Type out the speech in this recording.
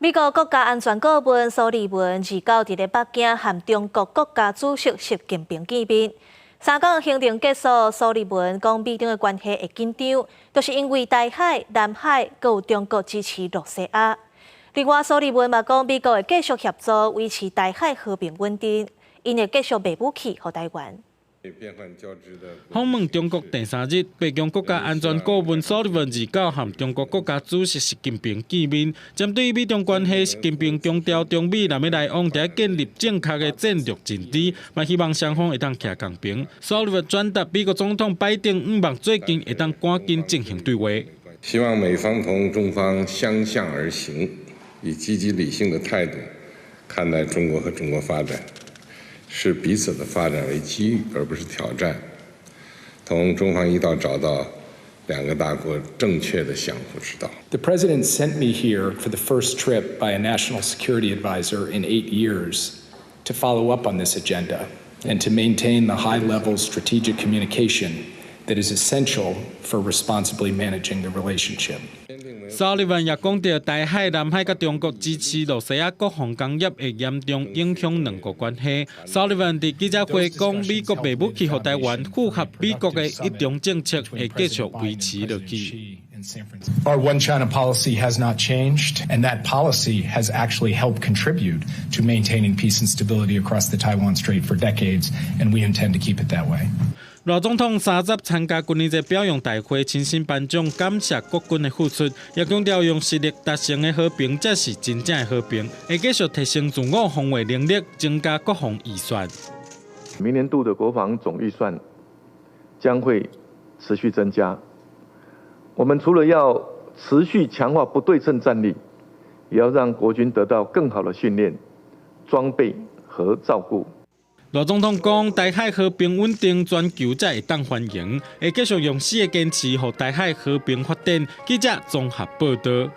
美国国家安全顾问苏利文29日在北京和中国国家主席习近平见面。三港行程结束，苏利文讲美中的关系会紧张，就是因为台海、南海阁有中国支持落西亚。另外，苏利文嘛讲美国会继续协助维持台海和平稳定，因会继续卖武器给台湾。 访问中国第3日，北京国家安全顾问苏利文29和中国国家主席习近平见面。针对美中关系，习近平强调中美若要来往，得建立正确的战略阵地，嘛希望双方会当徛公平。苏利文转达美国总统拜登望最近会当赶紧进行对话，希望美方同中方相向而行，以积极理性的态度看待中国和中国发展。 视彼此的发展为机遇，而不是挑战。同中方一道找到两个大国正确的相互之道。The president sent me here for the first trip by a national security advisor in 8 years to follow up on this agenda and to maintain the high-level strategic communication that is essential for responsibly managing the relationship. 苏利文也讲到，台海、南海甲中国支持罗西亚国防工业会严重影响两国关系。苏利文伫记者会讲，美国卖武器予台湾，符合美国的一中政策，会继续维持落去。 Our one China policy has not changed, and that policy has actually helped contribute to maintaining peace and stability across the Taiwan Strait for decades, and we intend to keep it that way. 罗总统30参加军演节表扬大会，亲身颁奖，感谢国军的付出，也强调用实力达成的和平才是真正的和平，会继续提升自我防卫能力，增加国防预算。明年度的国防总预算将会持续增加。我们除了要持续强化不对称战力，也要让国军得到更好的训练、装备和照顾。 罗总统讲，台海和平稳定，全球才会当欢迎，会继续用死的坚持，让台海和平发展。记者综合报道。